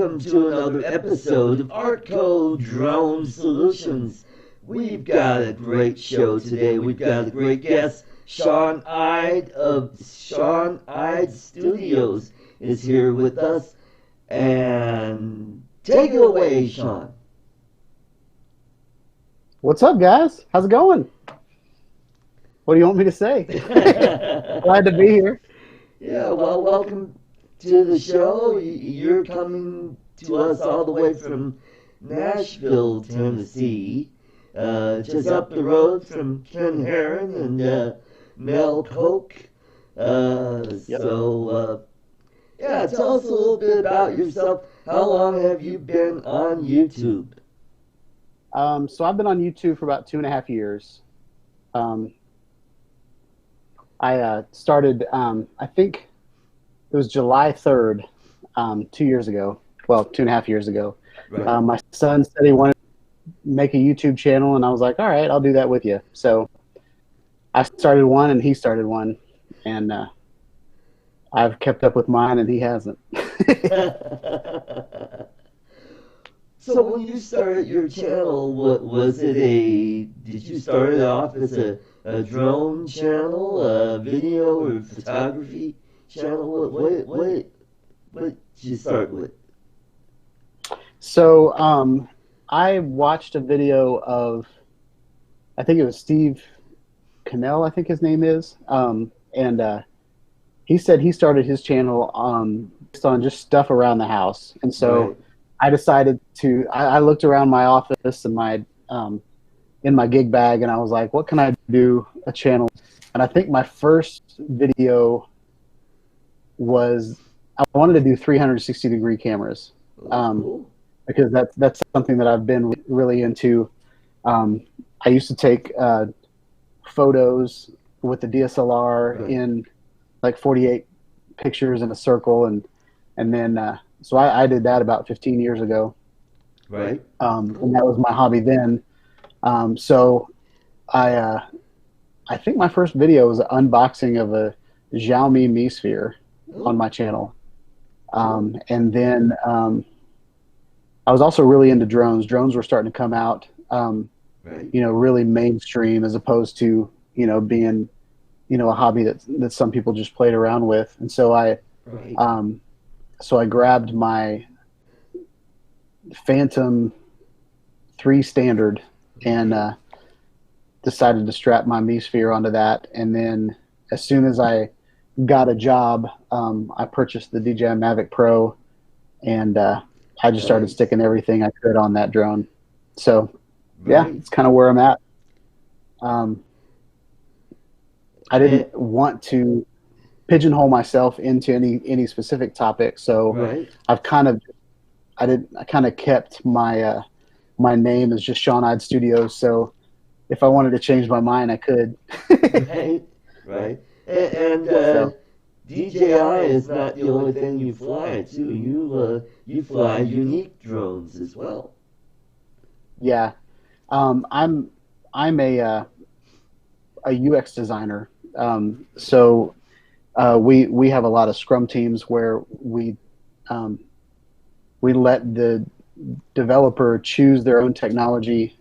welcome to another episode of ArtCo Drone Solutions. We've got a great show today. We've got a great guest. Shawn Ide of Shawn Ide Studios is here with us. And take it away, Shawn. What's up, guys? How's it going? What do you want me to say? Glad to be here. Yeah, well, welcome to the show. You're coming to us all the way from Nashville, Tennessee, just up the road from Ken Herron and Mel Koch. Yeah, tell us a little bit about yourself. How long have you been on YouTube? So I've been on YouTube for about 2.5 years. I started, I think it was July 3rd, 2 years ago. Well, 2.5 years ago. Right. My son said he wanted to make a YouTube channel, and I was like, all right, I'll do that with you. So I started one, and he started one, and I've kept up with mine, and he hasn't. So when you started your channel, did you start it off as a drone channel, a video or photography channel? What did you start with? So I watched a video of, I think it was Steve Cannell, I think his name is, and he said he started his channel based on just stuff around the house. And so Right. I decided to, I looked around my office and my in my gig bag, and I was like, what can I do a channel? And I think my first video was, I wanted to do 360-degree cameras, Cool. because that's something that I've been really into. I used to take photos with the DSLR Right. in like 48 pictures in a circle, and then so I did that about 15 years ago. Right. And that was my hobby then. So I think my first video was an unboxing of a Xiaomi Mi Sphere on my channel. And then I was also really into drones. Drones were starting to come out, Right. really mainstream, as opposed to, being, a hobby that some people just played around with. And so Right. I grabbed my Phantom 3 Standard and decided to strap my Mi Sphere onto that. And then as soon as I got a job, I purchased the DJI Mavic Pro, and I just started Nice. sticking everything I could on that drone. So yeah, Right. it's kind of where I'm at. I didn't want to pigeonhole myself into any specific topic, so Right. I kind of kept my my name as just Shawn Ide Studio. So if I wanted to change my mind, I could. Right. Right. And So DJI is not the only thing you fly too. You fly unique drones as well. yeah, I'm a UX designer. So we have a lot of Scrum teams where we let the developer choose their own technology,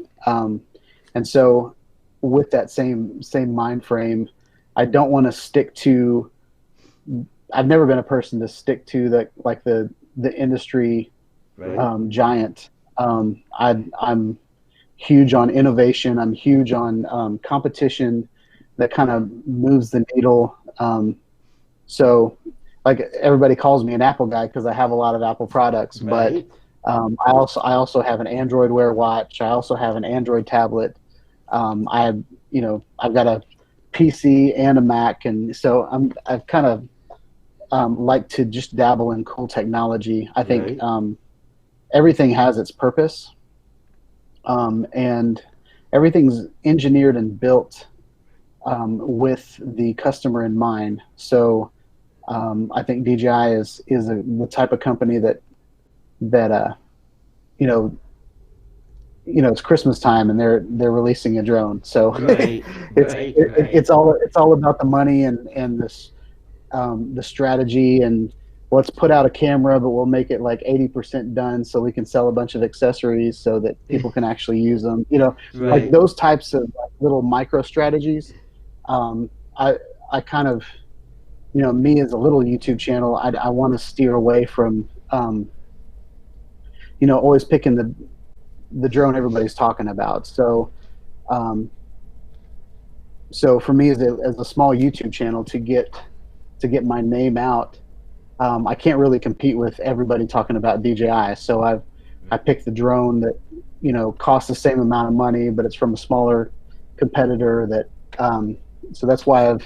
and so with that same mind frame, I don't want to stick to. I've never been a person to stick to the industry Right. giant. I'm huge on innovation. I'm huge on competition that kind of moves the needle. So, like, everybody calls me an Apple guy because I have a lot of Apple products, but Right. I also have an Android Wear watch. I also have an Android tablet. I've got a PC and a Mac, and so I've kind of like to just dabble in cool technology. I think Right. everything has its purpose, and everything's engineered and built with the customer in mind. So I think DJI is the type of company that you know it's Christmas time and they're releasing a drone. So Right. Right. Right. it's all about the money and this the strategy, and let's put out a camera, but we'll make it like 80% done so we can sell a bunch of accessories so that people can actually use them. Like Right. those types of like, little micro strategies. Um, I I kind of, me as a little YouTube channel, I want to steer away from, always picking the drone everybody's talking about. Um, so for me as a small YouTube channel to get my name out, I can't really compete with everybody talking about DJI. So I picked the drone that costs the same amount of money, but it's from a smaller competitor. So that's why I've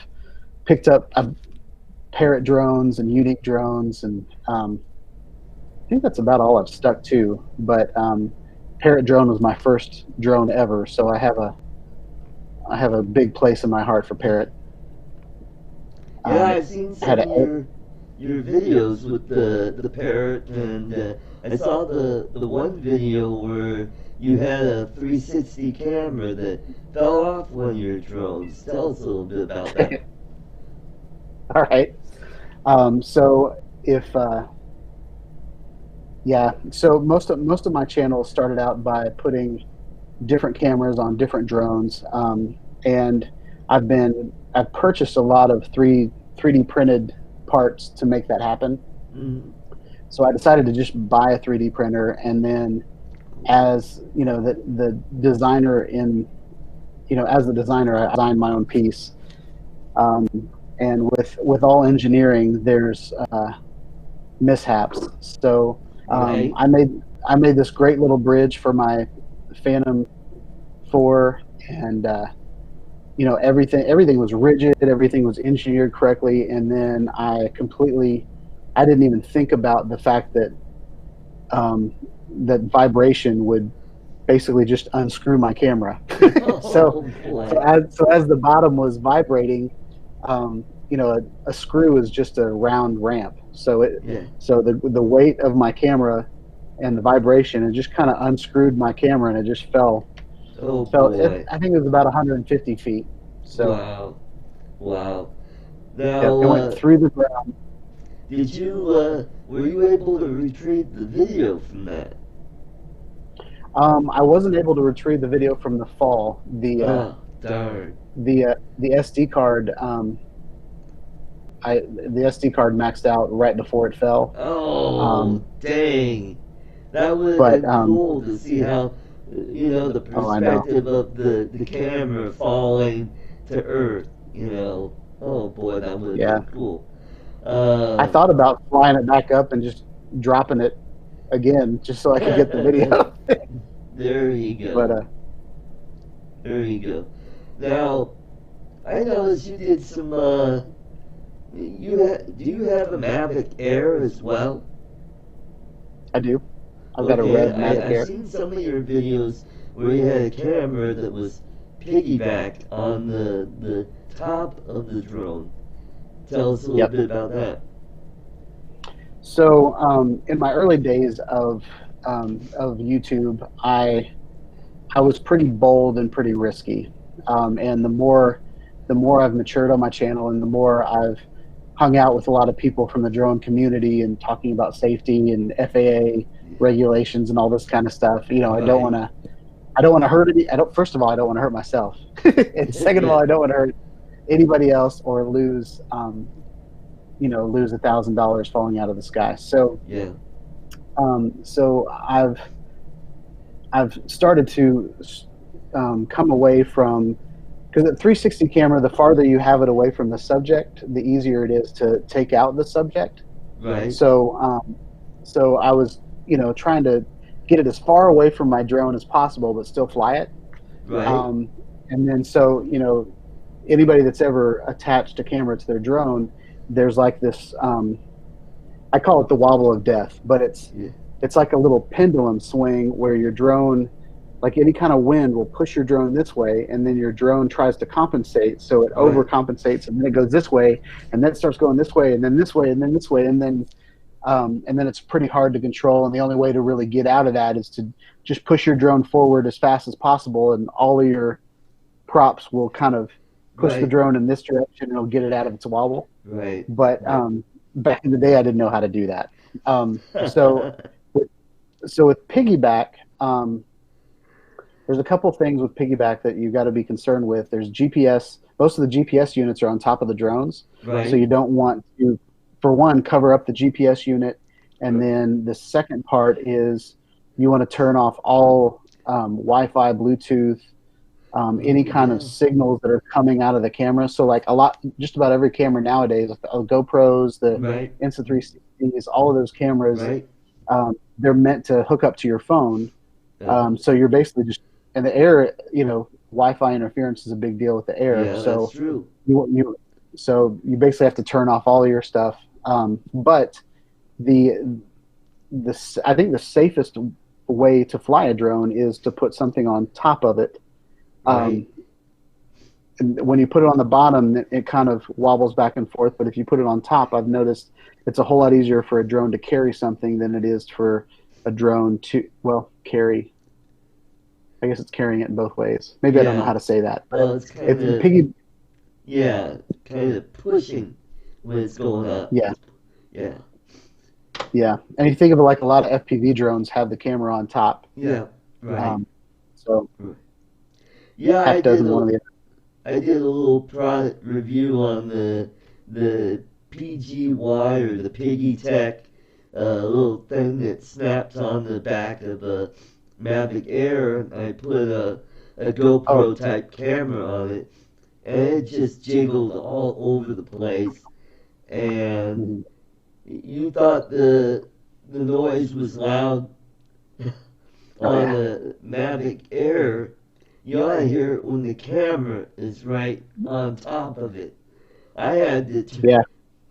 Parrot drones and Unique drones, and I think that's about all I've stuck to. But Parrot drone was my first drone ever, so I have a big place in my heart for Parrot. Yeah, Um, I've seen I had some of your videos with the parrot, and I saw the one video where you had a 360 camera that fell off one of your drones. Tell us a little bit about that. all right. So if yeah, so most of my channels started out by putting different cameras on different drones, and I've purchased a lot of 3D printed parts to make that happen. Mm, So I decided to just buy a 3D printer, and then as the designer in as the designer, I designed my own piece. Um, and with all engineering, there's mishaps. So right. I made this great little bridge for my Phantom 4, and everything was rigid, everything was engineered correctly, and then I didn't even think about the fact um, that vibration would basically just unscrew my camera. so Oh so boy. as the bottom was vibrating, a screw is just a round ramp. Yeah. So the weight of my camera and the vibration, it just kind of unscrewed my camera, and it just Oh fell. boy. I think it was about 150 feet. So Wow. Wow. yeah, Now, it went through the ground. were you able to retrieve the video from that? I wasn't able to retrieve the video from the fall. Oh, darn. The SD card. The SD card maxed out right before it fell. Oh, Um, dang. That would have but been cool to see how, the Oh, I know. perspective of the camera falling to Earth, you know. Oh boy, that would have Yeah, been cool. I Uh, thought about flying it back up and just dropping it again, just so I could get the video. there you but go. There you go. Now, I noticed you did some, do you have a Mavic Air as well? I do. I've got a Okay, red Mavic I've Air. seen some of your videos where you had a camera that was piggybacked on the top of the drone. Tell us a little Yep. bit about that. So in my early days of YouTube, I was pretty bold and pretty risky. And the more I've matured on my channel, and the more I've hung out with a lot of people from the drone community and talking about safety and FAA regulations and all this kind of stuff. Right. I don't want to hurt any. I don't. First of all, I don't want to hurt myself, and second of all, Yeah. I don't want to hurt anybody else or lose $1,000 falling out of the sky. Yeah. So I've started to come away from, because at 360 camera, the farther you have it away from the subject, the easier it is to take out the subject. Right. So I was trying to get it as far away from my drone as possible, but still fly it. Right. Um, and then anybody that's ever attached a camera to their drone, there's like this. I call it the wobble of death, but Yeah. it's like a little pendulum swing where your drone, like any kind of wind, will push your drone this way, and then your drone tries to compensate, so it Right. overcompensates, and then it goes this way, and then it starts going this way, and then this way, and then this way, and then it's pretty hard to control. And the only way to really get out of that is to just push your drone forward as fast as possible, and all of your props will kind of push the Right. drone in this direction, and it'll get it out of its wobble. Right. But Right. back in the day, I didn't know how to do that. So with piggyback, there's a couple things with piggyback that you got to be concerned with. There's GPS. Most of the GPS units are on top of the drones, so Right. you don't want to, for one, cover up the GPS unit, and then the second part is you want to turn off all Wi-Fi, Bluetooth, any Oh, kind of yeah. signals that are coming out of the camera. So like just about every camera nowadays, the GoPros, the Right. Insta360s, all of those cameras, Right. they're meant to hook up to your phone. Uh-huh. So you're basically just in the air. Wi-Fi interference is a big deal with the air. Yeah, that's So true. you you basically have to turn off all of your stuff. But the I think the safest way to fly a drone is to put something on top of it. Right. Um, and when you put it on the bottom, it kind of wobbles back and forth. But if you put it on top, I've noticed it's a whole lot easier for a drone to carry something than it is for a drone to, well, carry. I guess it's carrying it in both ways. Maybe I don't know Yeah. how to say that, but Well, it's kind it's of, piggy. yeah, kind of pushing when it's going up. Yeah, Yeah. yeah. And you think of it like a lot of FPV drones have the camera on top. Yeah. Right. Um, so Right. Yeah, half dozen one of the. I did a little product review on the PGY or the Piggy Tech, little thing that snaps on the back of a Mavic Air. And I put a Oh, GoPro type camera on it, and it just jiggled all over the place. And mhm. you thought the noise was loud Oh on yeah, a Mavic Air. You ought to hear it when the camera is right on top of it. I had to yeah,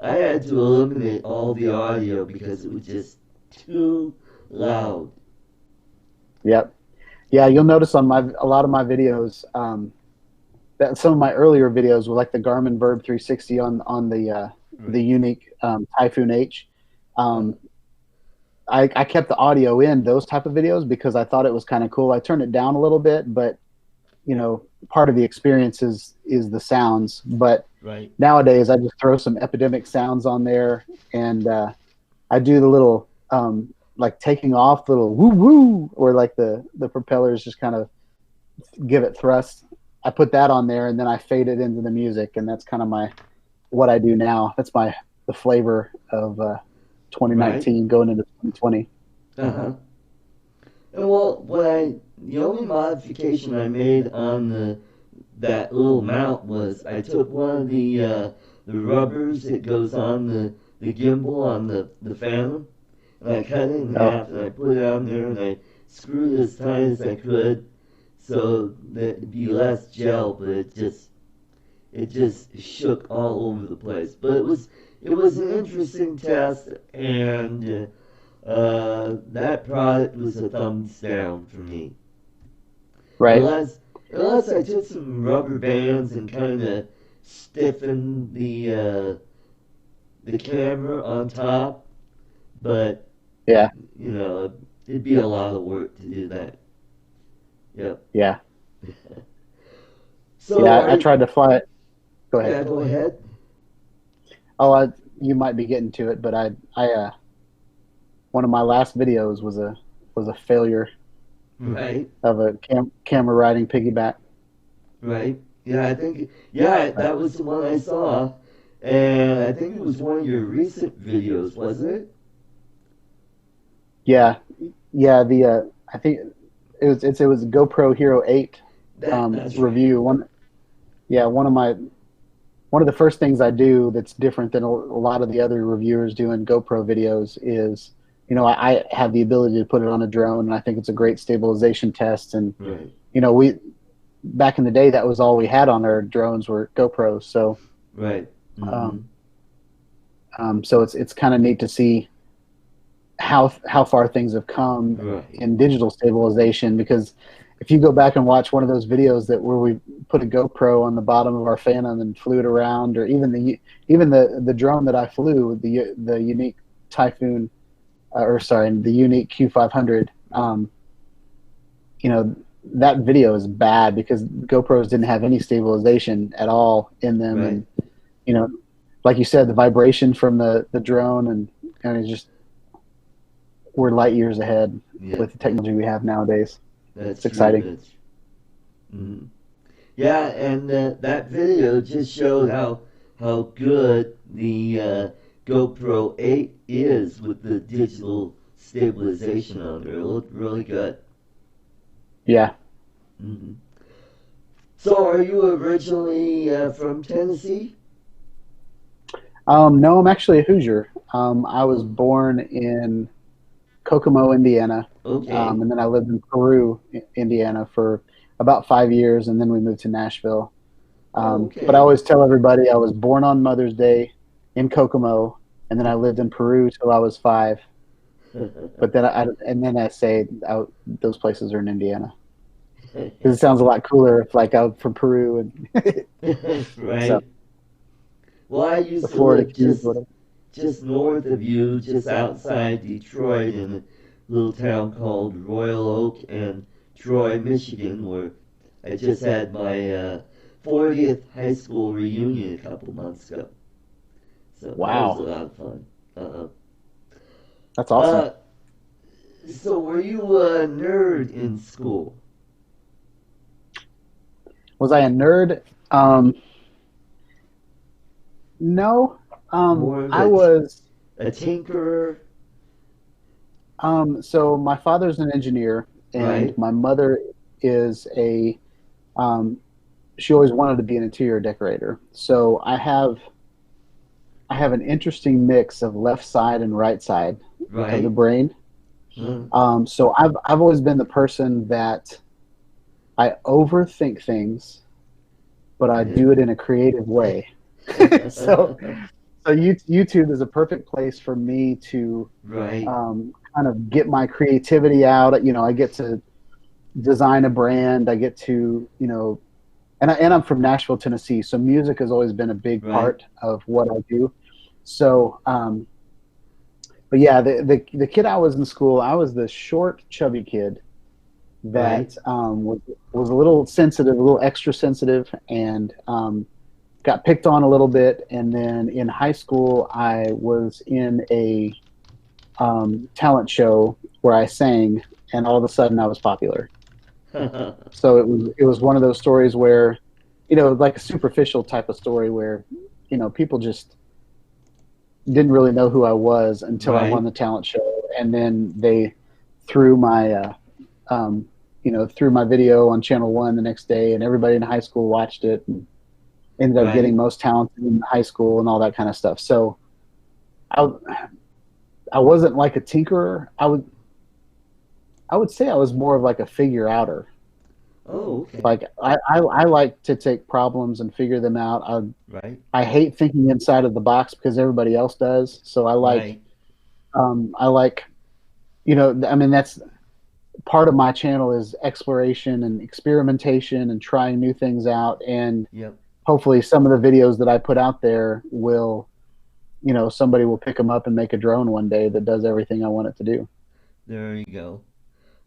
I had to eliminate all the audio because it was just too loud. yep, yeah. You'll notice on my a lot of my videos. That some of my earlier videos were like the Garmin Verb 360 on the Right. unique Typhoon H. Uh, Um, I kept the audio in those type of videos because I thought it was kind of cool. I turned it down a little bit, but part of the experience is the sounds. But right. nowadays, I just throw some epidemic sounds on there, and I do the little like taking off, little woo woo, or like the propellers just kind of give it thrust. I put that on there, and then I fade it into the music, and that's kind of my what I do now. That's the flavor of Right. 2019 going into 2020. Uh huh. And well, the only modification I made on that little mount was I took one of the rubbers that goes on the gimbal on the Phantom, and I cut it in Oh, half and I put it on there and I screwed it as tight as I could so that it'd be less gel, but it just shook all over the place. But it was an interesting test, and that product was a thumbs down for me. right. Unless I took some rubber bands and kind of stiffened the camera on top, but Yeah, it'd be a lot of work to do that. Yep. yeah, So yeah. are I tried to fly it. Go ahead. yeah, go ahead. Oh, you might be getting to it, but one of my last videos was a failure Right, of a camera riding piggyback. right. Yeah, I think that was the one I saw, and I think it was one of your recent videos, wasn't it? Yeah, yeah. I think it was a GoPro Hero 8 That's right. review. Yeah, one of the first things I do that's different than a lot of the other reviewers doing GoPro videos is, I have the ability to put it on a drone, and I think it's a great stabilization test. And Right, we back in the day, that was all we had on our drones were GoPros. So right. Mm-hmm. um, so it's kind of neat to see how far things have come Right, in digital stabilization, because if you go back and watch one of those videos where we put a GoPro on the bottom of our Phantom and flew it around, or even the drone that I flew, the unique Typhoon, or sorry, the unique Q500, you know that video is bad because GoPros didn't have any stabilization at all in them, right. and you know like you said, the vibration from the drone, and it's just we're light years ahead Yep, with the technology we have nowadays. that's It's true. exciting. That's mhm. Yeah, and that video just showed how good the GoPro 8 is with the digital stabilization on there. It looked really good. Yeah. Hmm. So, are you originally from Tennessee? No, I'm actually a Hoosier. I was Oh, born in Kokomo, Indiana, okay. and then I lived in Peru, Indiana, for about 5 years, and then we moved to Nashville. Oh, But I okay. always tell everybody I was born on Mother's Day in Kokomo, and then I lived in Peru till I was 5. But then I say those places are in Indiana because it sounds a lot cooler if like I'm from Peru and so Right. Well, I the used to Florida live Keys, whatever. just north of you, just outside Detroit, in a little town called Royal Oak and Troy, Michigan, where I just had my 40th high school reunion a couple months ago. So that was a Wow, lot of fun. Uh, that's awesome. uh, so were you a nerd in school? Was I a nerd? Um, no, More of I was. a tinkerer, So my father's an engineer, and right? my mother is a. Um, she always wanted to be an interior decorator. So I have an interesting mix of left side and right side of the Right? brain. Huh? So I've always been the person that I overthink things, but I do it in a creative way. so YouTube is a perfect place for me to Right, kind of get my creativity out. You know, I get to design a brand. I get to, and I'm from Nashville, Tennessee, so music has always been a big right, part of what I do. So, but yeah, the kid I was in school, I was the short, chubby kid right. that was a little sensitive, a little extra sensitive, and got picked on a little bit. And then in high school, I was in a talent show where I sang, and all of a sudden I was popular. So it was one of those stories where, like a superficial type of story where, people just didn't really know who I was until I won Right, the talent show, and then they threw my um, threw my video on Channel One the next day, and everybody in high school watched it, and ended up getting right. most talented in high school and all that kind of stuff. So I I wasn't like a tinkerer. I would say I was more of like a figure outer. Oh, okay. Like I like to take problems and figure them out. Right, I hate thinking inside of the box because everybody else does. So right. I like I mean that's part of my channel is exploration and experimentation and trying new things out, and Yep. hopefully some of the videos that I put out there will, somebody will pick them up and make a drone one day that does everything I want it to do. There you go.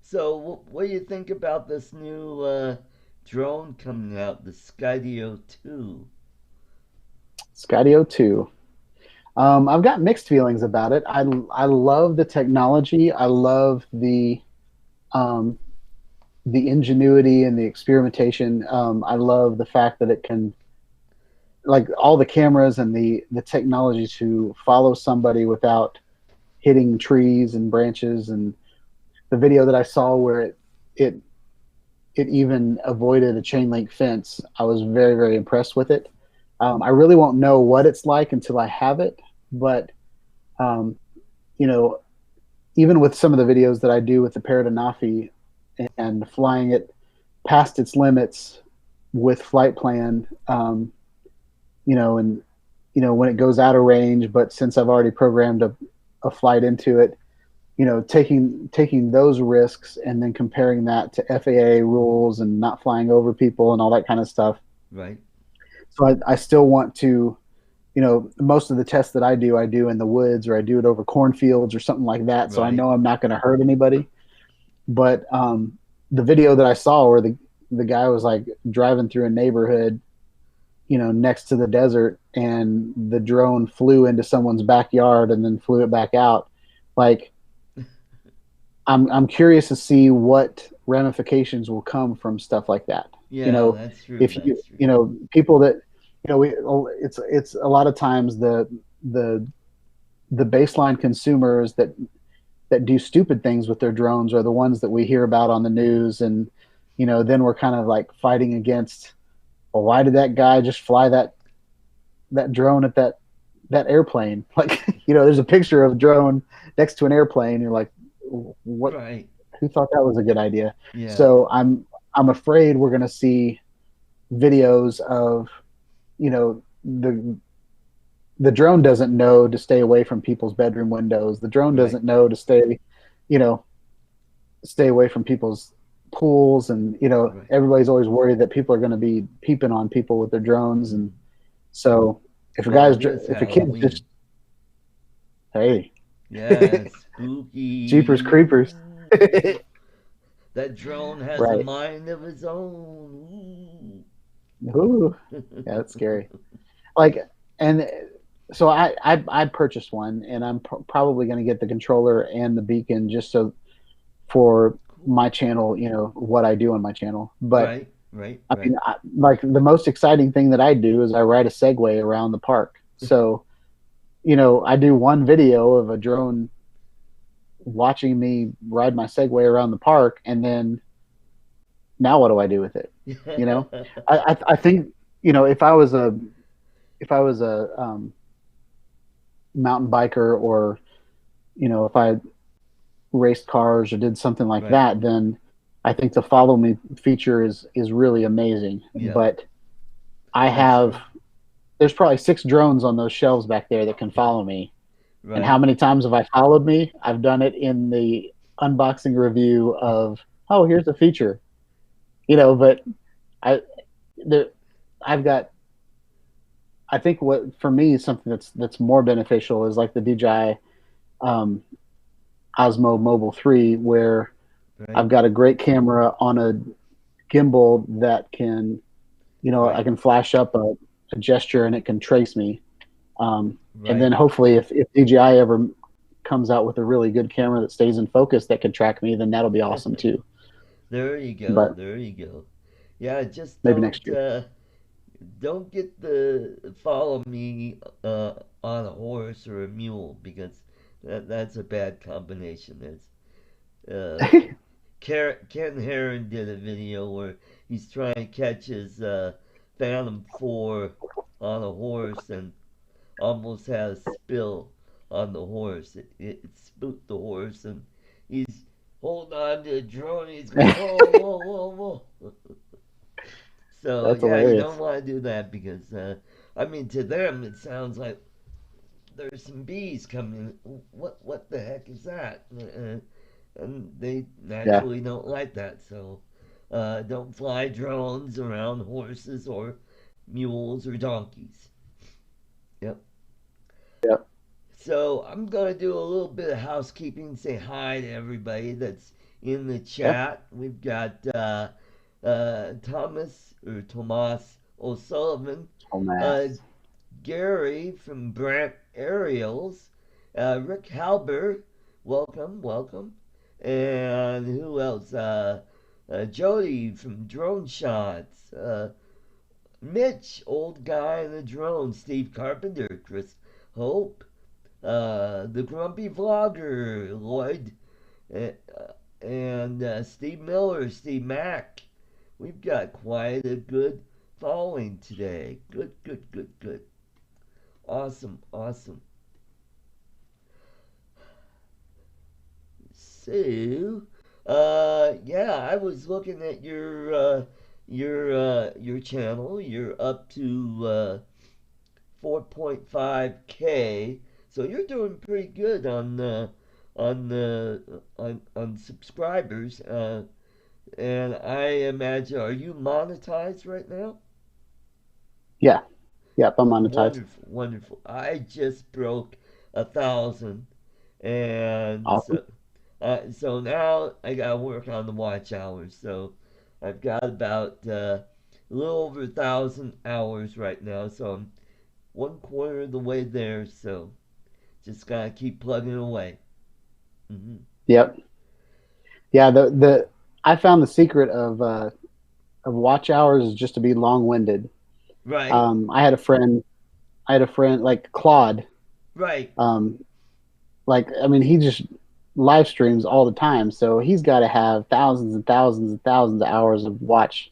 So, what do you think about this new drone coming out, the Skydio 2? Skydio 2. I've got mixed feelings about it. I love the technology. I love um, the ingenuity and the experimentation. I love the fact that it can, like, all the cameras and the technology to follow somebody without hitting trees and branches. And the video that I saw where it it even avoided a chain link fence, I was very, very impressed with it. I really won't know what it's like until I have it, but um, you know, even with some of the videos that I do with the Paradanafi and flying it past its limits with flight plan, and when it goes out of range, but since I've already programmed a flight into it, taking those risks and then comparing that to FAA rules and not flying over people and all that kind of stuff. Right, So I still want to, most of the tests that I do in the woods, or I do it over cornfields or something like that. So I right, know I'm not going to hurt anybody. But the video that I saw where the guy was like driving through a neighborhood, next to the desert, and the drone flew into someone's backyard and then flew it back out. Like, I'm curious to see what ramifications will come from stuff like that. You Yeah, know, that's true. if That's true. people that, it's a lot of times the the baseline consumers that do stupid things with their drones are the ones that we hear about on the news, and then we're kind of like fighting against, well, why did that guy just fly that drone at that airplane? Like, there's a picture of a drone next to an airplane. You're like, what? Right. Who thought that was a good idea? Yeah. So I'm afraid we're going to see videos of, the drone doesn't know to stay away from people's bedroom windows. The drone Right. doesn't know to you know, stay away from people's pools, and Right. everybody's always worried that people are going to be peeping on people with their drones. And Mm. so Well, it is if a kid's Halloween. just, hey, Yeah, spooky. jeepers creepers. Ooh. That drone has a Right. mind of its own. Ooh, Ooh. yeah, that's scary. Like, and so I purchased one, and I'm probably going to get the controller and the beacon just so for Cool. my channel, what I do on my channel. But Right. Right. I Right. mean, like, the most exciting thing that I do is I ride a Segway around the park. So, I do one video of a drone watching me ride my Segway around the park, and then now what do I do with it? You know, I think, if I was a mountain biker, or if I raced cars or did something like Right. that, then I think the follow me feature is really amazing. Yeah. But I That's have true. there's probably 6 drones on those shelves back there that can follow me. And how Right. many times have I followed me? I've done it in the unboxing review of, oh, here's a feature, but I the I've got I think what for me is something that's more beneficial is like the DJI um, Osmo Mobile 3, where Right. I've got a great camera on a gimbal that can, I Right. can flash up a gesture and it can trace me. And then Right. hopefully, if DJI ever comes out with a really good camera that stays in focus that can track me, then that'll be awesome too. There you go. But There you go. Yeah, just maybe next year. don't get the follow me on a horse or a mule, because that's a bad combination. It's uh, Ken Herron did a video where he's trying to catch his Phantom 4 on a horse and almost had a spill on the horse. It spooked the horse, and he's holding on to the drone. He's going, whoa, whoa, whoa, whoa. So, That's yeah, you hilarious. don't want to do that because, I mean, to them, it sounds like there's some bees coming. What the heck is that? And they Yeah. naturally don't like that. So don't fly drones around horses or mules or donkeys. Yep. Yeah. So I'm going to do a little bit of housekeeping, say hi to everybody that's in the Yeah. chat. We've got Tomas O'Sullivan, Oh, uh, mass. Gary from Brant Aerials, Rick Halber, welcome, welcome. And who else? Jody from Drone Shots. Mitch, old guy in the drone. Steve Carpenter, Chris Hope. The Grumpy Vlogger, Lloyd. Uh, and Steve Miller, Steve Mack. We've got quite a good following today. Good, good, good, good. Awesome, awesome. So, yeah, I was looking at your channel. You're up to 4.5K, so you're doing pretty good on subscribers. And I imagine, are you monetized right now? Yeah. Yep. I'm monetized. Wonderful, wonderful. I just broke 1,000, and Awesome. so now I gotta work on the watch hours. So I've got about a little over 1,000 hours right now. So I'm one quarter of the way there, so just gotta keep plugging away. Hmm. Yep. Yeah. The I found the secret of watch hours is just to be long winded. Right, I had a friend. I had a friend like Claude. right, Um, like I mean, he just live streams all the time, so he's got to have thousands and thousands and thousands of hours of watch.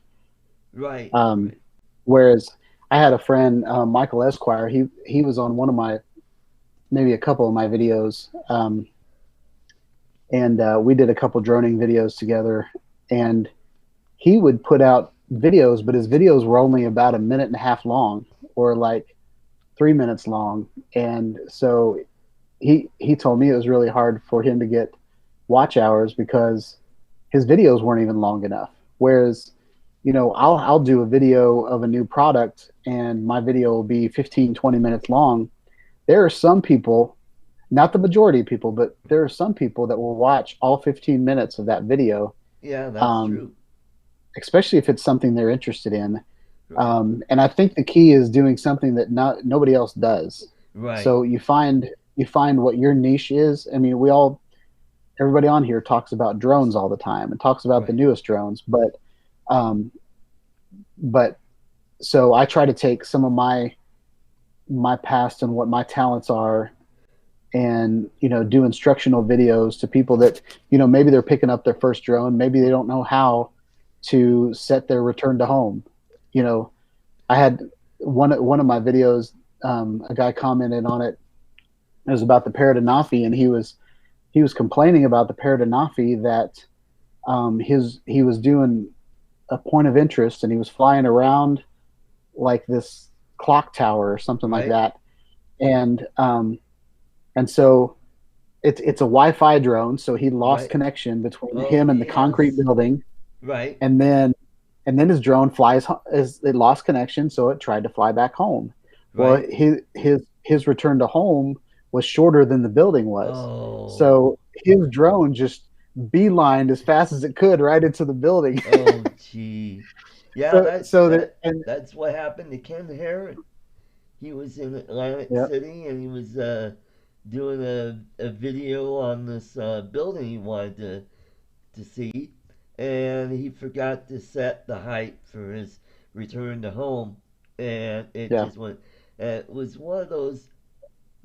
right, Um, right. whereas I had a friend, Michael Esquire. He was on one of my maybe a couple of my videos, and we did a couple droning videos together. And he would put out videos, but his videos were only about a minute and a half long, or like 3 minutes long. And so he told me it was really hard for him to get watch hours because his videos weren't even long enough. Whereas, I'll do a video of a new product and my video will be 15, 20 minutes long. There are some people, not the majority of people, but there are some people that will watch all 15 minutes of that video, Yeah, that's um, true. especially if it's something they're interested in. Right, And I think the key is doing something that nobody else does. right, So you find what your niche is. I mean, everybody on here talks about drones all the time and talks about the right. newest drones, um, but so I try to take some of my past and what my talents are, and do instructional videos to people that maybe they're picking up their first drone, maybe they don't know how to set their return to home. you know I had one of my videos, a guy commented on it. It was about the Paradinafi, and he was complaining about the Paradinafi that he was doing a point of interest and he was flying around like this clock tower or something like Right, that. And so it's a Wi-Fi drone, so he lost right. connection between Oh, him and the concrete yes. building. Right, And then and then his drone flies, is it lost connection, so it tried to fly back home. Well, right. his return to home was shorter than the building was, Oh, so his drone just beelined as fast as it could right into the building. oh, gee. Yeah, so that so that that and that's what happened to Ken Herron. He was in Atlantic yeah, City and he was doing a video on this building he wanted to see, and he forgot to set the height for his return to home, and it yeah, just went. It was one of those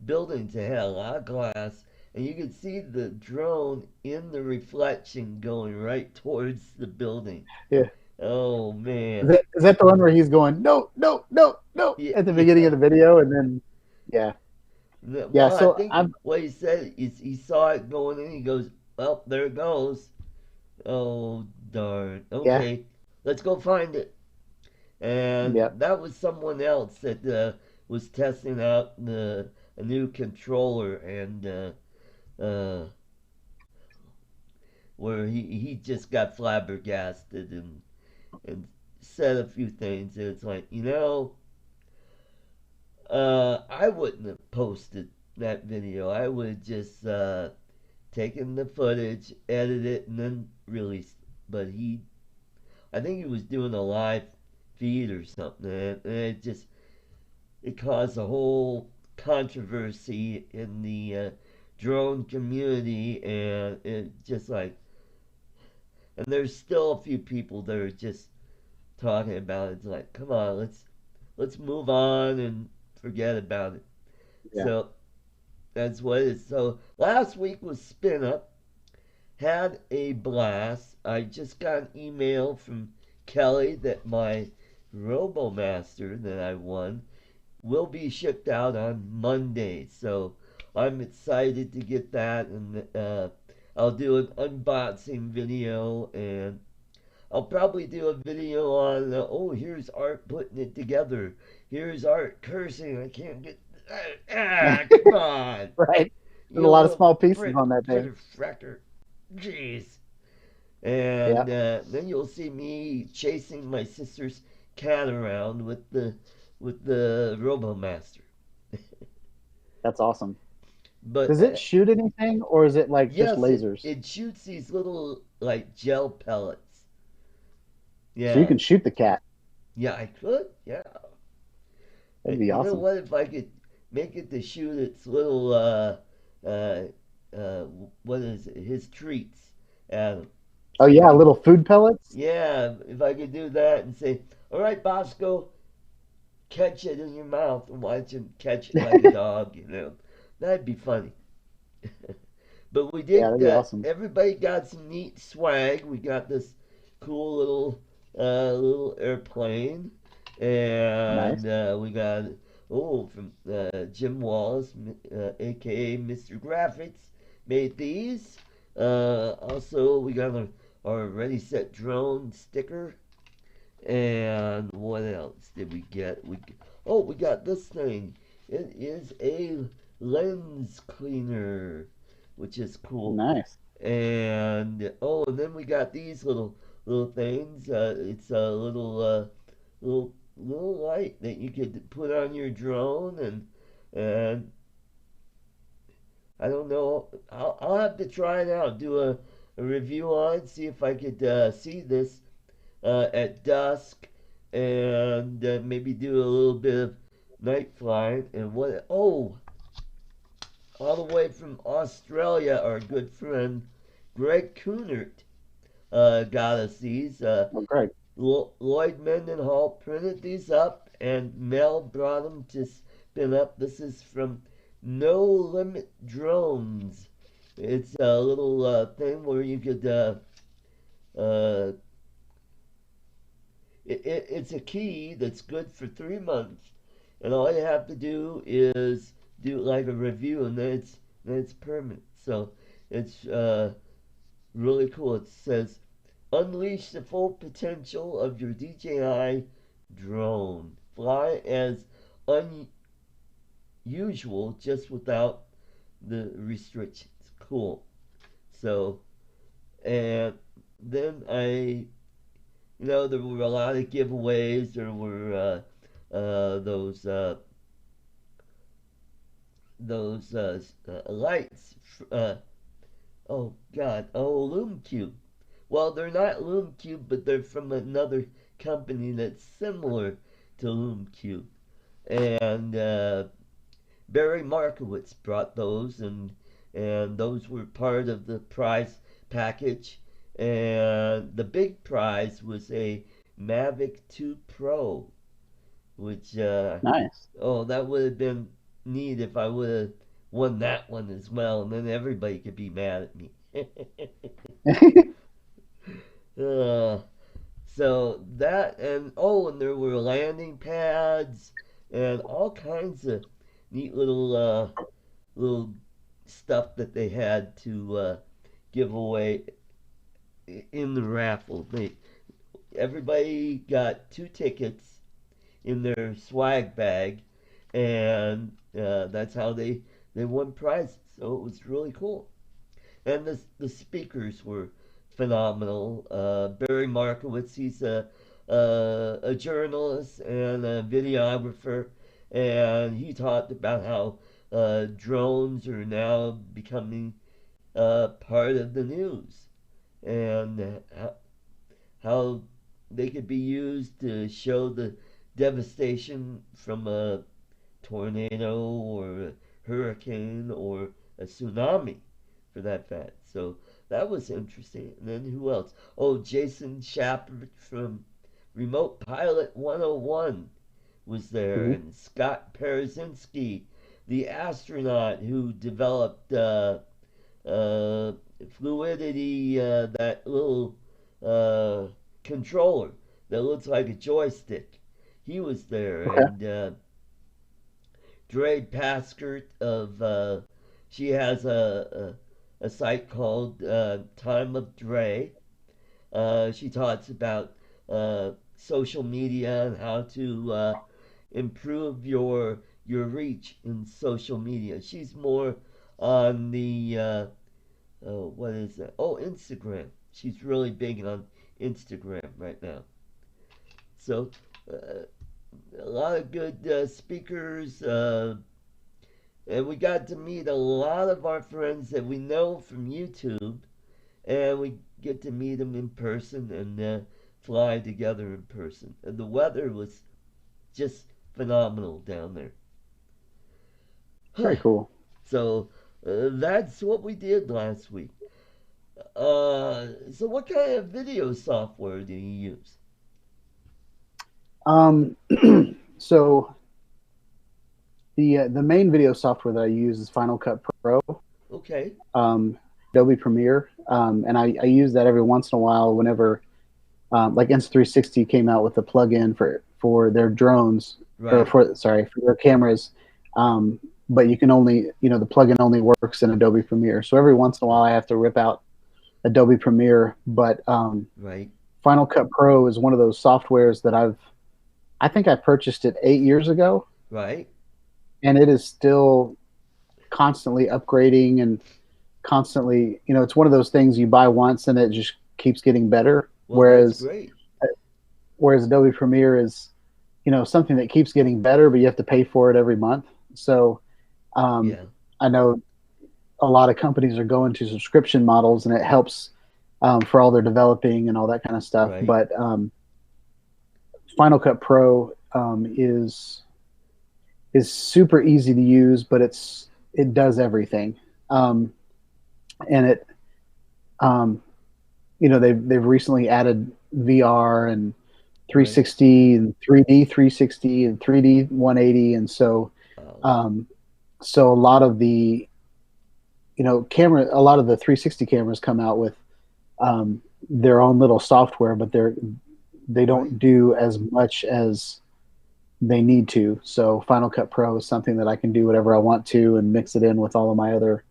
buildings that had a lot of glass, and you could see the drone in the reflection going right towards the building. yeah. Oh Is man, that the one where he's going no, no, no, no yeah, at the beginning of yeah. the video, and then yeah, yeah. Well, I So think what he said is he saw it going in. He goes, "Well, there it goes." Oh darn. yeah, Okay, let's go find it. And yeah, that was someone else that was testing out a new controller, and uh, where he just got flabbergasted and said a few things. And it's like, I wouldn't have posted that video. I would have just taken the footage, edited it, and then released it. But I think he was doing a live feed or something, and it caused a whole controversy in the drone community, and it just like, and there's still a few people that are just talking about it. It's like, come on, let's move on and forget about it. yeah. So that's what it is. So last week was Spin Up. Had a blast. I just got an email from Kelly that my RoboMaster that I won will be shipped out on Monday. So I'm excited to get that, and I'll do an unboxing video, and I'll probably do a video on oh, here's Art putting it together. Here's Art cursing. I can't get come on, Right. There's a you lot of little small pieces Brit on that thing. fracker. Jeez. Yeah, And then you'll see me chasing my sister's cat around with the RoboMaster. that's awesome. But Does it shoot anything, or is it like just yes, it lasers? it shoots these little like gel pellets. So you Yeah, can shoot the cat. yeah, I could. Yeah, That'd be You know awesome. what? If I could make it to shoot its little uh, uh, what is it? His treats at him. Oh yeah, little food pellets. Yeah, if I could do that and say, "All right, Bosco, catch it in your mouth and watch him catch it like a dog," that'd be funny. But we Yeah, did. that'd be awesome. Everybody got some neat swag. We got this cool little airplane, and Nice. we got from Jim Wallace, aka Mr. Graphics, made these. Also, we got our Ready Set Drone sticker. And what else did we get? We got this thing. It is a lens cleaner, which is cool. Nice. And then we got these little things. It's a little light that you could put on your drone, and I don't know. I'll have to try it out. Do a review on it. See if I could see this at dusk, and maybe do a little bit of night flying. And what? Oh, all the way from Australia, our good friend Greg Coonert got us these. Oh, great. Lloyd Mendenhall printed these up, and Mel brought them to spin up. This is from No Limit Drones. It's a little thing where you could uh, it's a key that's good for 3 months, and all you have to do is do like a review, and then it's permanent. So it's really cool. It says, "Unleash the full potential of your DJI drone. Fly as unusual, just without the restrictions." Cool. So, and then there were a lot of giveaways. There were those lights. Oh God, Loom Cube. Well, they're not Loom Cube, but they're from another company that's similar to Loom Cube. And Barry Markowitz brought those, and those were part of the prize package. And the big prize was a Mavic 2 Pro, which Nice. that would have been neat if I would have won that one as well, and then everybody could be mad at me. uh, so that, and there were landing pads and all kinds of neat little stuff that they had to give away in the raffle. Everybody got 2 tickets in their swag bag, and that's how they won prizes. So it was really cool. And the speakers were phenomenal. Barry Markowitz, he's a journalist and a videographer, and he talked about how drones are now becoming part of the news, and how they could be used to show the devastation from a tornado or a hurricane or a tsunami, for that fact. So that was interesting. And then who else? Oh, Jason Shepard from Remote Pilot 101 was there, Mhm. and Scott Parazynski, the astronaut who developed uh, fluidity, that little uh, controller that looks like a joystick. He was there, Okay. and Dre Paskert of she has a site called Time of Dre. She talks about social media and how to improve your reach in social media. She's more on the what is that? Oh, Instagram. She's really big on Instagram right now. So uh, a lot of good speakers, and we got to meet a lot of our friends that we know from YouTube, and we get to meet them in person and fly together in person. And the weather was just phenomenal down there. Very cool. So that's what we did last week. So what kind of video software do you use? Um, so the main video software that I use is Final Cut Pro, Okay, Adobe Premiere, and I use that every once in a while whenever like Insta360 came out with a plugin for their drones or right. for their cameras. Um, but you can only the plugin only works in Adobe Premiere. So every once in a while I have to rip out Adobe Premiere, but Right, Final Cut Pro is one of those softwares that I think I purchased it 8 years ago, right. and it is still constantly upgrading and constantly, it's one of those things you buy once and it just keeps getting better. Well, that's great. Whereas Adobe Premiere is, something that keeps getting better, but you have to pay for it every month. So um, Yeah, I know a lot of companies are going to subscription models, and it helps for all their developing and all that kind of stuff. right. But Final Cut Pro is super easy to use, but it does everything, and it um, they've recently added VR and Right. 360 and 3D 360 and 3D 180, and Oh, um, so a lot of the 360 cameras come out with their own little software, but they right. don't do as much as they need to. So Final Cut Pro is something that I can do whatever I want to and mix it in with all of my other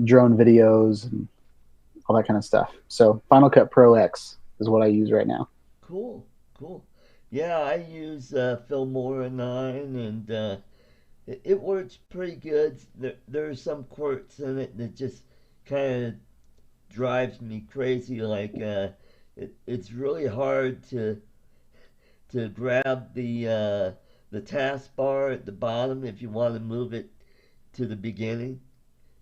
drone videos and all that kind of stuff. So Final Cut Pro X is what I use right now. Cool, cool. Yeah, I use Filmora 9 and it works pretty good. There are some quirks in it that just kind of drives me crazy. Like it's really hard to grab the taskbar at the bottom if you want to move it to the beginning,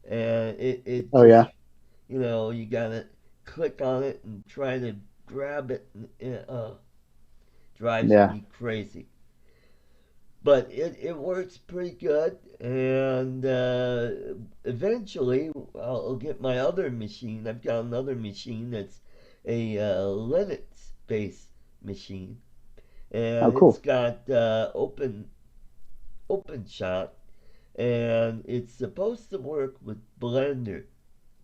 and it Oh just yeah, you gotta click on it and try to grab it. And drives yeah. me crazy. But it works pretty good, and eventually I'll get my other machine. I've got another machine that's a Linux based machine, Oh and it's cool. got open shot, and it's supposed to work with Blender,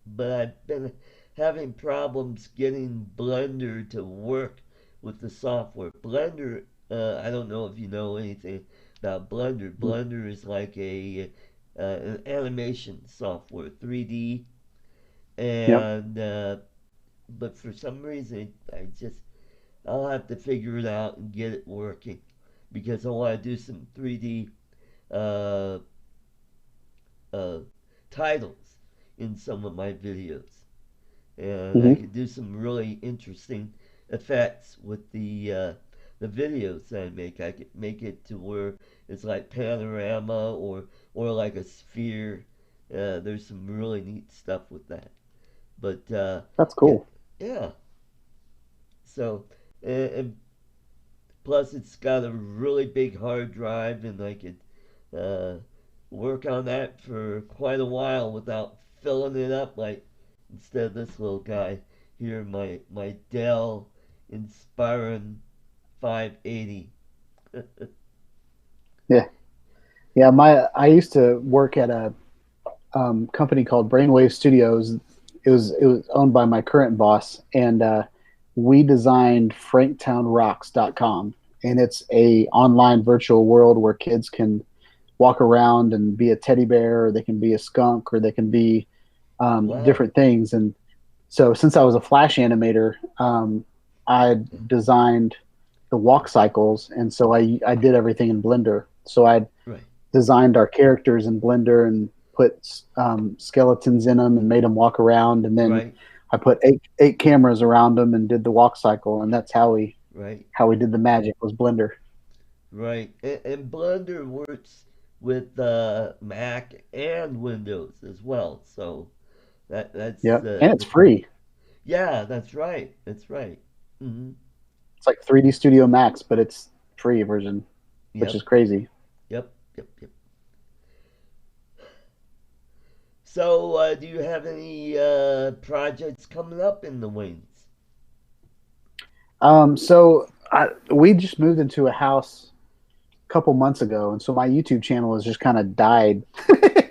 but I've been having problems getting Blender to work with the software. Blender, I don't know if you know anything about Blender. Blender is like an animation software, 3D, Yep. and but for some reason I'll have to figure it out and get it working because I want to do some 3D uh, uh, titles in some of my videos, and I Hmm. could do some really interesting effects with the videos that I make. I could make it to where it's like panorama or like a sphere. There's some really neat stuff with that. But That's yeah, cool. yeah. So and plus it's got a really big hard drive, and I could uh, work on that for quite a while without filling it up like instead of this little guy here, my Dell Inspiron 580. Yeah. Yeah. I used to work at a company called Brainwave Studios. It was owned by my current boss, and we designed FranktownRocks.com, and it's a online virtual world where kids can walk around and be a teddy bear, or they can be a skunk, or they can be Wow. different things. And so, since I was a Flash animator, I designed the walk cycles, and so I did everything in Blender. So I Right, designed our characters in Blender and put skeletons in them and made them walk around, and then right, I put eight cameras around them and did the walk cycle, and that's right, how we did the magic was Blender. right. And Blender works with Mac and Windows as well. So that's Yeah, and it's free. yeah, that's right. That's right. Hmm. It's like 3D Studio Max, but it's free version. which is Yep. crazy. Yep. Yep. Yep. So, do you have any projects coming up in the wings? We just moved into a house a couple months ago, and so my YouTube channel has just kind of died.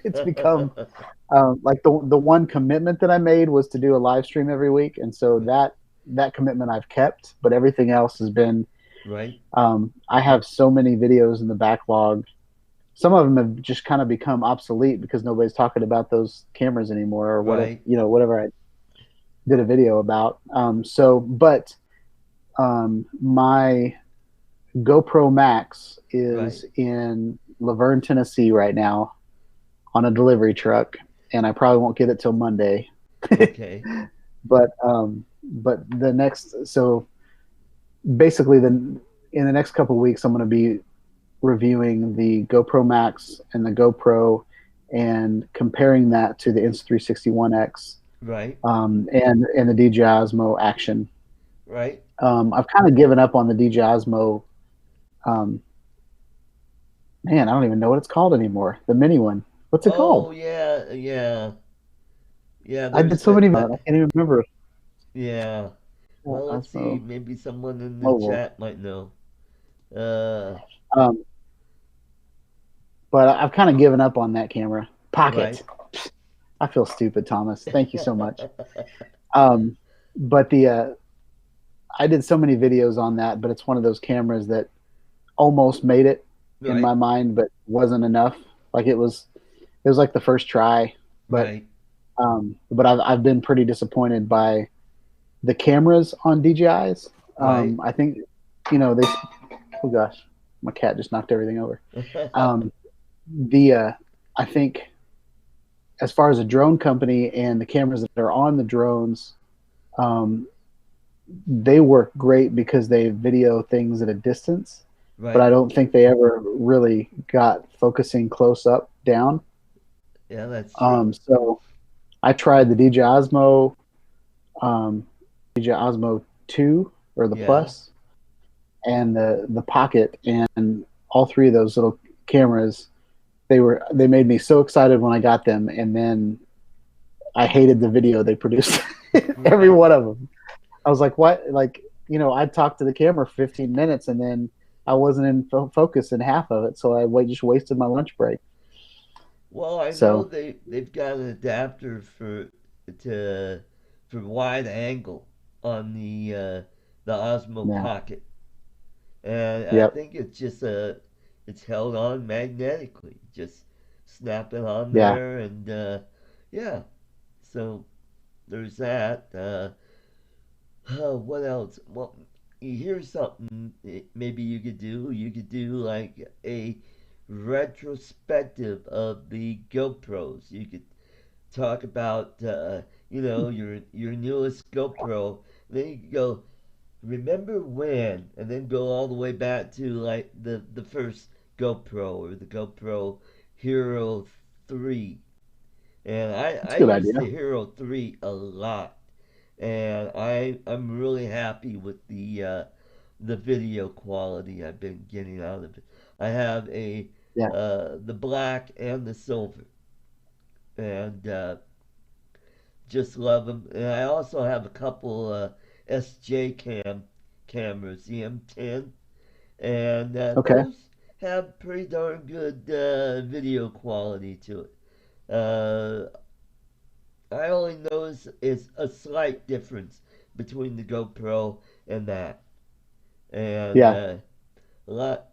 It's become like the one commitment that I made was to do a live stream every week, and so that commitment I've kept, but everything else has been. Right. I have so many videos in the backlog. Some of them have just kind of become obsolete because nobody's talking about those cameras anymore, or Right. whatever I did a video about. But my GoPro Max Right. is in Laverne, Tennessee right now on a delivery truck, and I probably won't get it till Monday. Okay. But the next, so basically, in the next couple of weeks, I'm going to be reviewing the GoPro Max and the GoPro, and comparing that to the Insta360 ONE X, Right. and the DJI Osmo Action. Right. I've kind of given up on the DJI Osmo. Um, Man, I don't even know what it's called anymore. The mini one. What's it called? Oh yeah. Yeah. Yeah. I did There's so a, many. a I can't even remember. yeah. Well, let's see. Osmo Maybe someone in the Mobile. chat might know. Uh. Um, but I've kind of given up on that camera. Right. Pocket. I feel stupid, Thomas. Thank you so much. Um, but the I did so many videos on that, but it's one of those cameras that almost made it in Right. my mind, but wasn't enough. Like it was like the first try, but Right. I've been pretty disappointed by the cameras on DJIs. Right. I think they. Oh gosh, my cat just knocked everything over. Um, the I think as far as a drone company and the cameras that are on the drones, um, they work great because they video things at a distance, but I Right. don't think they ever really got focusing close up down. Yeah, that's true. So I tried the DJI Osmo, um, DJI Osmo 2 or the Yeah. Plus, and the Pocket, and all three of those little cameras. They made me so excited when I got them, and then I hated the video they produced. Every Right. one of them. I was like, what? Like, I'd talk to the camera for 15 minutes, and then I wasn't in focus in half of it, so just wasted my lunch break. Well, I know So they've got an adapter to for wide angle on the Osmo yeah, Pocket, and I yep, think it's just it's held on magnetically. Just snap it on yeah, there, and yeah. So there's that. What else? Well, here's something maybe you could do. You could do like a retrospective of the GoPros. You could talk about your newest GoPro. Then you could go remember when, and then go all the way back to like the first GoPro or the GoPro Hero 3. And that's I a good use idea. the Hero 3 a lot, and I'm really happy with the video quality I've been getting out of it. I have a Yeah, the black and the silver, and just love them. And I also have a couple SJ cameras, the M10, and okay, those have pretty darn good video quality to it. Uh, I only notice is a slight difference between the GoPro and that, and yeah,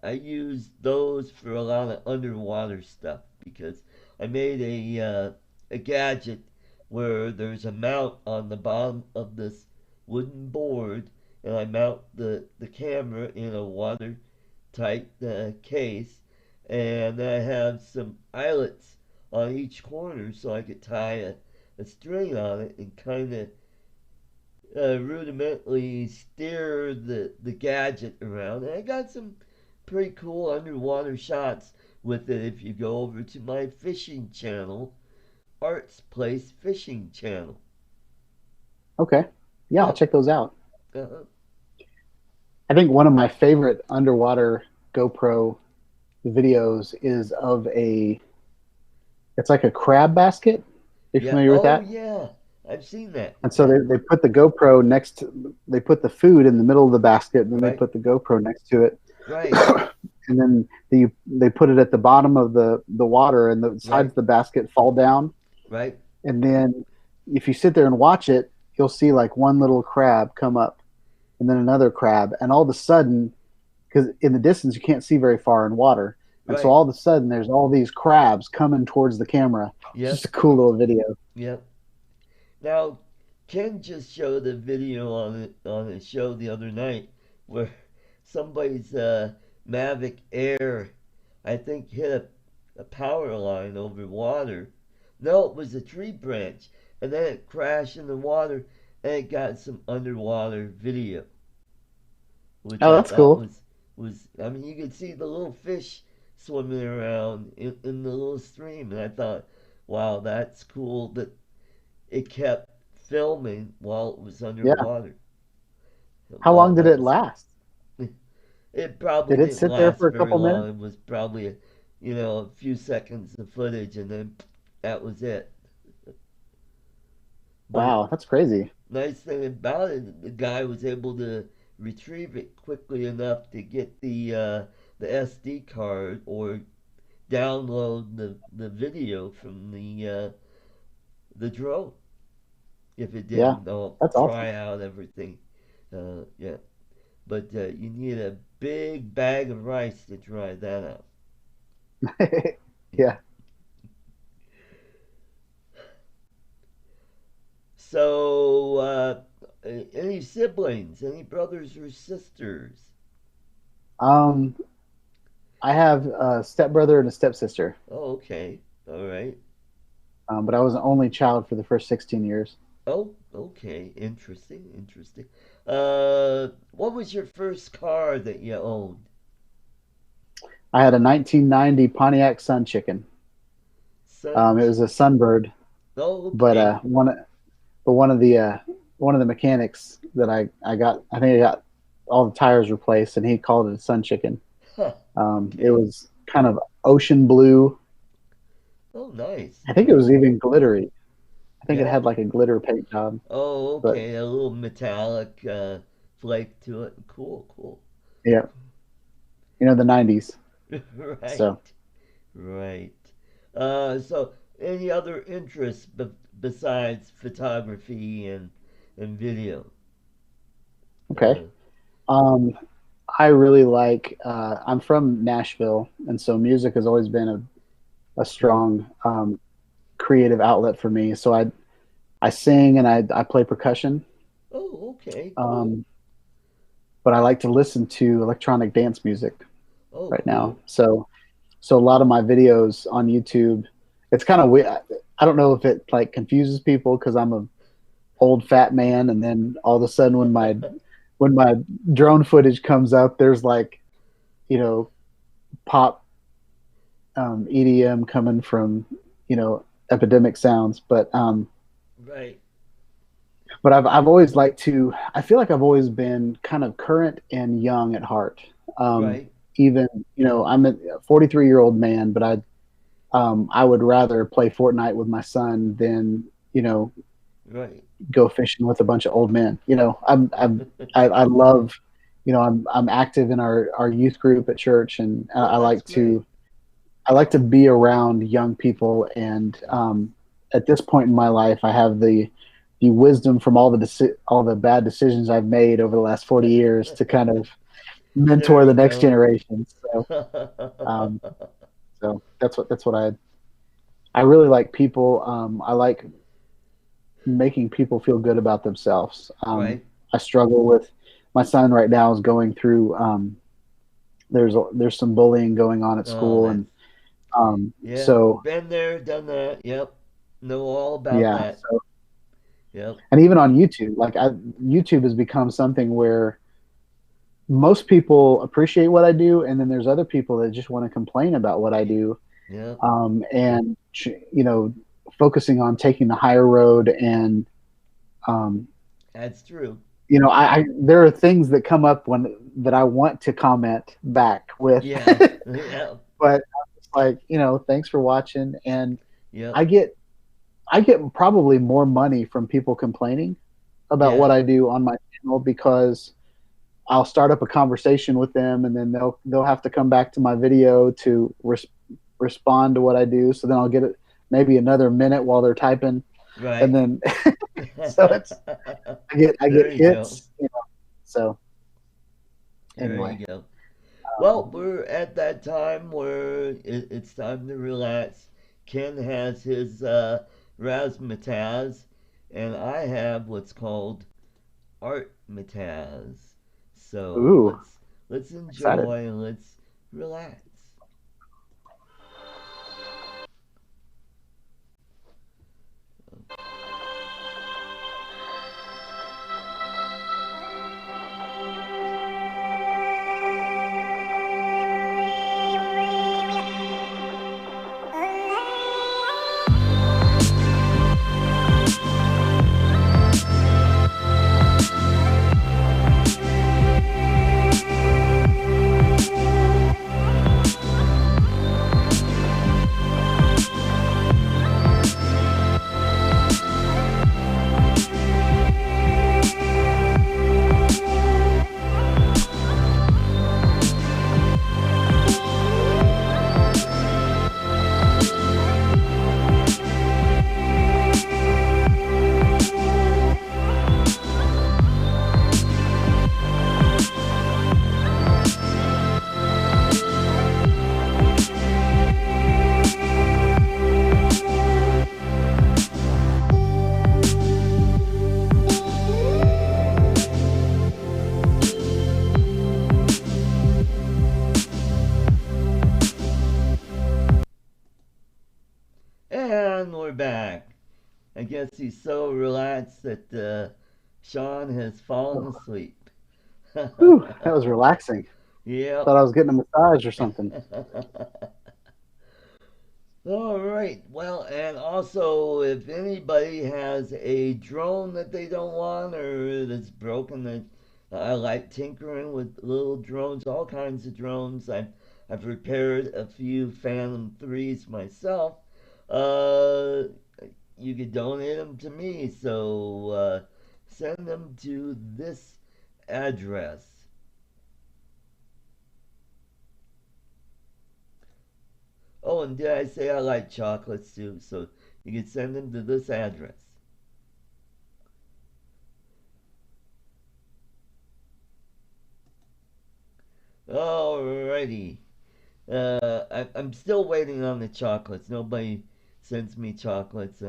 I use those for a lot of underwater stuff because I made a gadget where there's a mount on the bottom of this wooden board, and I mount the camera in a watertight case, and I have some eyelets on each corner so I could tie a string on it and kind of rudimentally steer the gadget around. And I got some pretty cool underwater shots with it if you go over to my fishing channel, Art's Place Fishing Channel. okay, yeah. I'll Yep. check those out. Uh, I think one of my favorite underwater GoPro videos is of a, it's like a crab basket. You Yeah. familiar with Oh, that? yeah. I've seen that. And so Yeah. they put the GoPro next to, they put the food in the middle of the basket, and then they Right. put the GoPro next to it. Right. And then they put it at the bottom of the water, and the sides Right. of the basket fall down. Right. And then if you sit there and watch it, you'll see like one little crab come up, and then another crab, and all of a sudden, because in the distance you can't see very far in water, and so Right. all of a sudden there's all these crabs coming towards the camera. It's Yep. just a cool little video. Yep. Now, Ken just showed a video on a show the other night where somebody's Mavic Air, I think, hit a power line over water. No, it was a tree branch, and then it crashed in the water, and it got some underwater video, which Oh, I that's thought cool. was. I mean, you could see the little fish swimming around in the little stream, and I thought, wow, that's cool that it kept filming while it was Yeah. underwater. How Wow, long did that it was. last? It probably Did it didn't sit there last for a very couple minutes? long. It was probably, a few seconds of footage, and then that was it. But Wow, that's crazy. nice thing about it, the guy was able to retrieve it quickly enough to get the SD card or download the video from the drone if it Yeah, didn't that's awesome. try out everything. Yeah, but you need a big bag of rice to try that out. Yeah. So, any siblings, any brothers or sisters? Um, I have a stepbrother and a stepsister, Oh, okay, all right. but I was an only child for the first 16 years. Oh, okay, interesting, interesting. What was your first car that you owned? I had a 1990 Pontiac Sun Chicken. It was a Sunshine. Sunbird, Oh, but okay. one of the mechanics that I got, I think I got all the tires replaced, and he called it a Sun Chicken. Huh. It Okay. was kind of ocean blue. Oh, nice, I think it was nice. even glittery. I think it Yeah. had like a glitter paint job, Oh, but okay. A little metallic flake to it. Cool, cool. yeah, the 90s. Right, So, right. So any other interests besides photography and video? okay. Uh, Um, I really like, I'm from Nashville, and so music has always been a cool. strong creative outlet for me. So I sing and I play percussion, Oh, okay, cool. um, but I like to listen to electronic dance music Oh, right now. cool. So a lot of my videos on YouTube, it's kind of weird. I don't know if it like confuses people because I'm a old fat man, and then all of a sudden when my drone footage comes up, there's like you know pop EDM coming from Epidemic Sounds, Right, but I've always liked to. I feel like I've always been kind of current and young at heart. Um, right, Even I'm a 43-year-old man, but I would rather play Fortnite with my son than right. go fishing with a bunch of old men. I love I'm active in our youth group at church, and Oh, that's great. I like to be around young people. And at this point in my life, I have the wisdom from all the bad decisions I've made over the last 40 years to kind of There mentor the you next go. generation. Um, so that's what I really like people. I like making people feel good about themselves. Right. I struggle with my son right now is going through. There's some bullying going on at Oh, school, and that's yeah. so Been there, done that. Yep. Know all about yeah. that. So Yep. and even on YouTube, YouTube has become something where most people appreciate what I do, and then there's other people that just want to complain about what I do, Yep. and focusing on taking the higher road and um, That's true. you know, I there are things that come up when that I want to comment back with, Yeah. Yeah. but I'm just like, you know, thanks for watching, and Yep. I get I get probably more money from people complaining about what Yeah. I do on my channel because I'll start up a conversation with them, and then they'll have to come back to my video to respond to what I do. So then I'll get it maybe another minute while they're typing, and Right. then so it's I get There you go. hits, you know. So There anyway, you go. Well, we're at that time where it's time to relax. Ken has his razzmatazz, and I have what's called art matazz. So ooh, let's excited. enjoy and let's relax. And we're back. I guess he's so relaxed that Sean has fallen asleep. Whew, that was relaxing. Yep. Thought I was getting a massage or something. All right. Well, and also, if anybody has a drone that they don't want or that's broken, that I like tinkering with little drones, all kinds of drones. I've repaired a few Phantom 3s myself. Uh, you could donate them to me. So send them to this address. Oh, and did I say I like chocolates too? So you can send them to this address. Alrighty. I'm still waiting on the chocolates. Nobody sends me chocolates.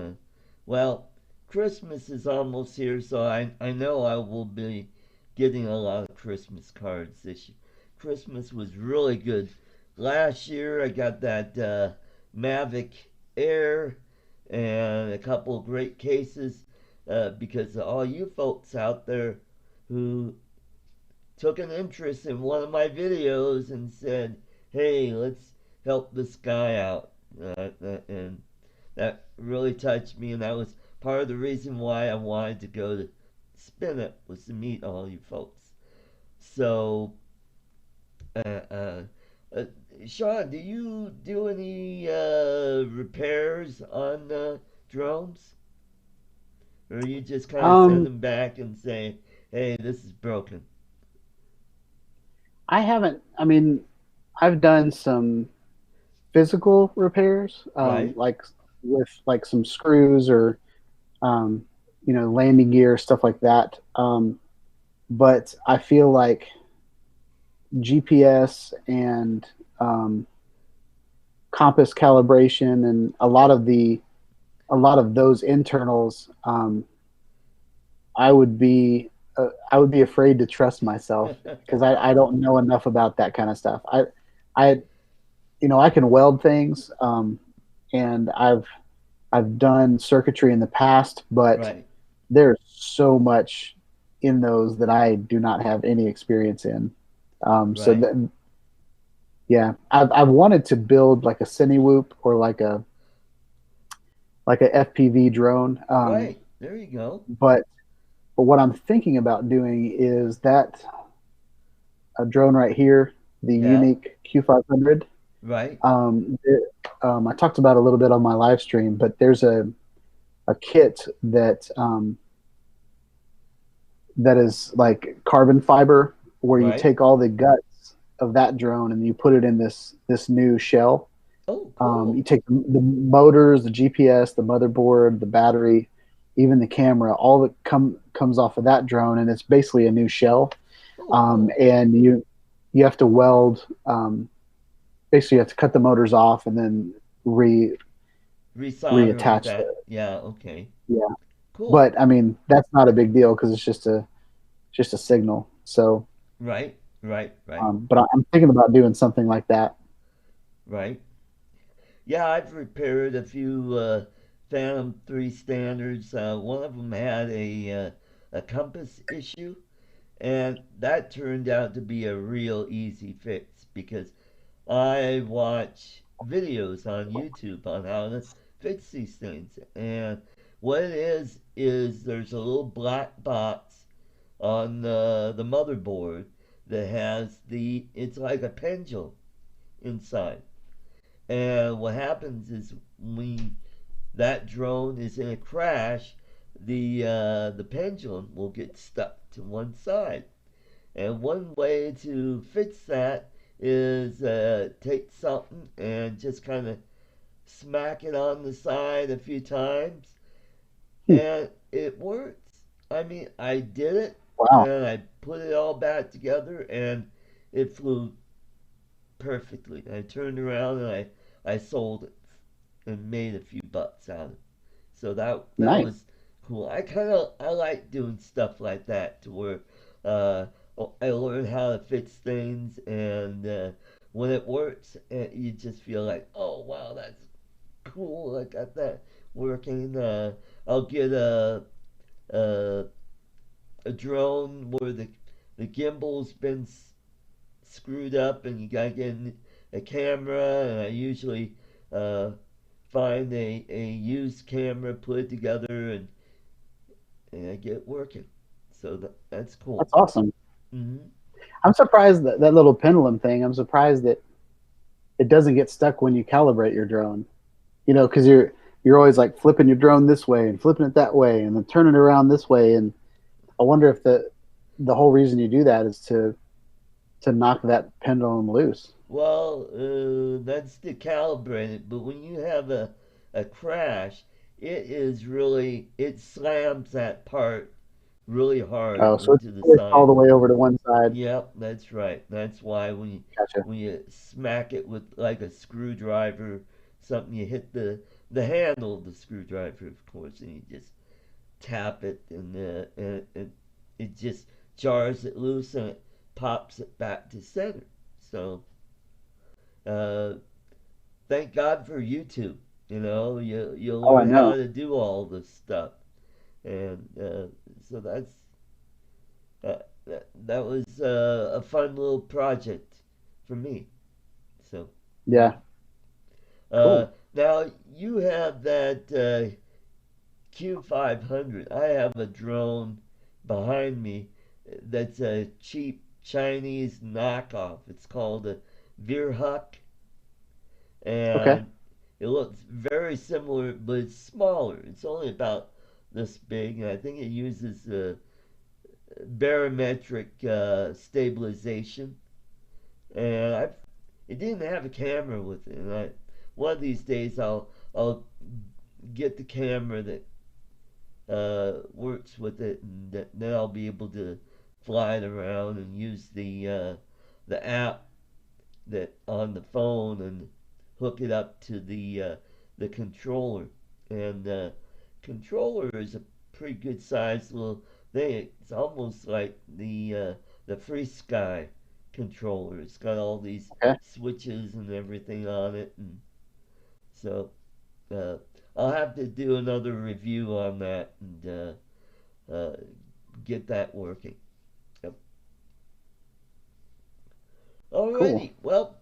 Well, Christmas is almost here, so I know I will be getting a lot of Christmas cards this year. Christmas was really good. Last year I got that Mavic Air and a couple of great cases because of all you folks out there who took an interest in one of my videos and said, "Hey, let's help this guy out," and that really touched me, and that was part of the reason why I wanted to go to Spin It was to meet all you folks. So, uh, uh, uh, Sean, do you do any repairs on drones, or you just kind of send Um, them back and say, "Hey, this is broken"? I haven't. I mean, I've done some physical repairs, Right, like with like some screws or um, you know, landing gear, stuff like that. But I feel like GPS and um, compass calibration and a lot of those internals, I would be afraid to trust myself because I don't know enough about that kind of stuff. I you know, I can weld things, and I've done circuitry in the past, but right, there's so much in those that I do not have any experience in. So right. that, yeah, I've wanted to build like a Cinewhoop or like a FPV drone, Right. There you go. but But what I'm thinking about doing is that a drone right here, the Yeah, unique Q500. right, I talked about it a little bit on my live stream, but there's a kit that is like carbon fiber, where you right. take all the guts of that drone and you put it in this new shell. Oh, You cool. take the motors, the GPS, the motherboard, the battery, even the camera. All that comes off of that drone, and it's basically a new shell. Oh, cool. And you have to weld. Basically, you have to cut the motors off and then re Resolder with reattach that. the. Yeah, okay. Yeah, Cool. but I mean that's not a big deal because it's just a signal. So, Right, right, right, but I'm thinking about doing something like that. right. Yeah, I've repaired a few Phantom 3 standards. One of them had a compass issue, and that turned out to be a real easy fix because I watch videos on YouTube on how to fix these things. And what it is there's a little black box on the motherboard that has it's like a pendulum inside. And what happens is when that drone is in a crash, the pendulum will get stuck to one side. And one way to fix that is take something and just kind of smack it on the side a few times, Hmm. and it works. I mean, I did it Wow, and I put it all back together, and it flew perfectly. I turned around and I sold it and made a few bucks out of it. So that nice. was cool. I like doing stuff like that to where uh, I learn how to fix things, and when it works, you just feel like, oh wow, that's cool. I got that working. I'll get a a drone where the gimbal's been screwed up, and you gotta get a camera, and I usually uh, find a used camera, put it together, and I get it working. So that's That's cool. awesome. Hmm. I'm surprised that that little pendulum thing. I'm surprised that it doesn't get stuck when you calibrate your drone. Because you're always like flipping your drone this way and flipping it that way and then turning it around this way. And I wonder if the whole reason you do that is to knock that pendulum loose. Well, that's to calibrate it, but when you have a crash, it slams that part really hard Oh, so it's into the pushed all side. the way over to one side. Yep, that's right. That's why Gotcha. when you smack it with like a screwdriver, something, you hit the handle of the screwdriver, of course, and you just tap it, and it just jars it loose, and it pops it back to center. So uh, thank God for YouTube. You Oh, I learn how know. to do all this stuff, and so that was a fun little project for me. So Yeah. uh, Cool. now you have that Q500. I have a drone behind me that's a cheap Chinese knockoff. It's called a Veerhuk, Okay. and it looks very similar, but it's smaller. It's only about this big, and I think it uses barometric stabilization. And it didn't have a camera with it. And one of these days I'll get the camera that works with it, and then I'll be able to fly it around and use the app that on the phone and hook it up to the controller. And controller is a pretty good sized little thing. It's almost like the Free Sky controller. It's got all these Okay. switches and everything on it, and so uh, I'll have to do another review on that and uh, get that working. Yep. Cool. Alrighty, well,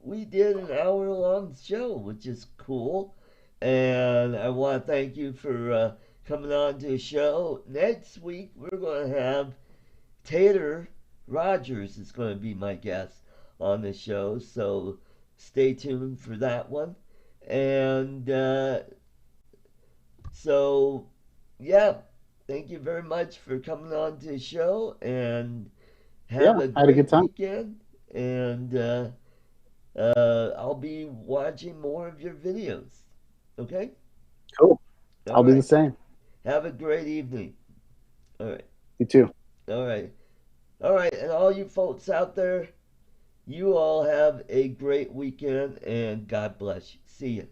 we did an hour long show, which is cool. And I want to thank you for coming on to the show. Next week, we're going to have Taylor Rogers is going to be my guest on the show. So stay tuned for that one. And so, yeah, thank you very much for coming on to the show and have Yeah, a I had a good great time. weekend. And I'll be watching more of your videos. Okay? Cool. All I'll do the right. same. Have a great evening. All right. You too. All right. All right. And all you folks out there, you all have a great weekend and God bless you. See you.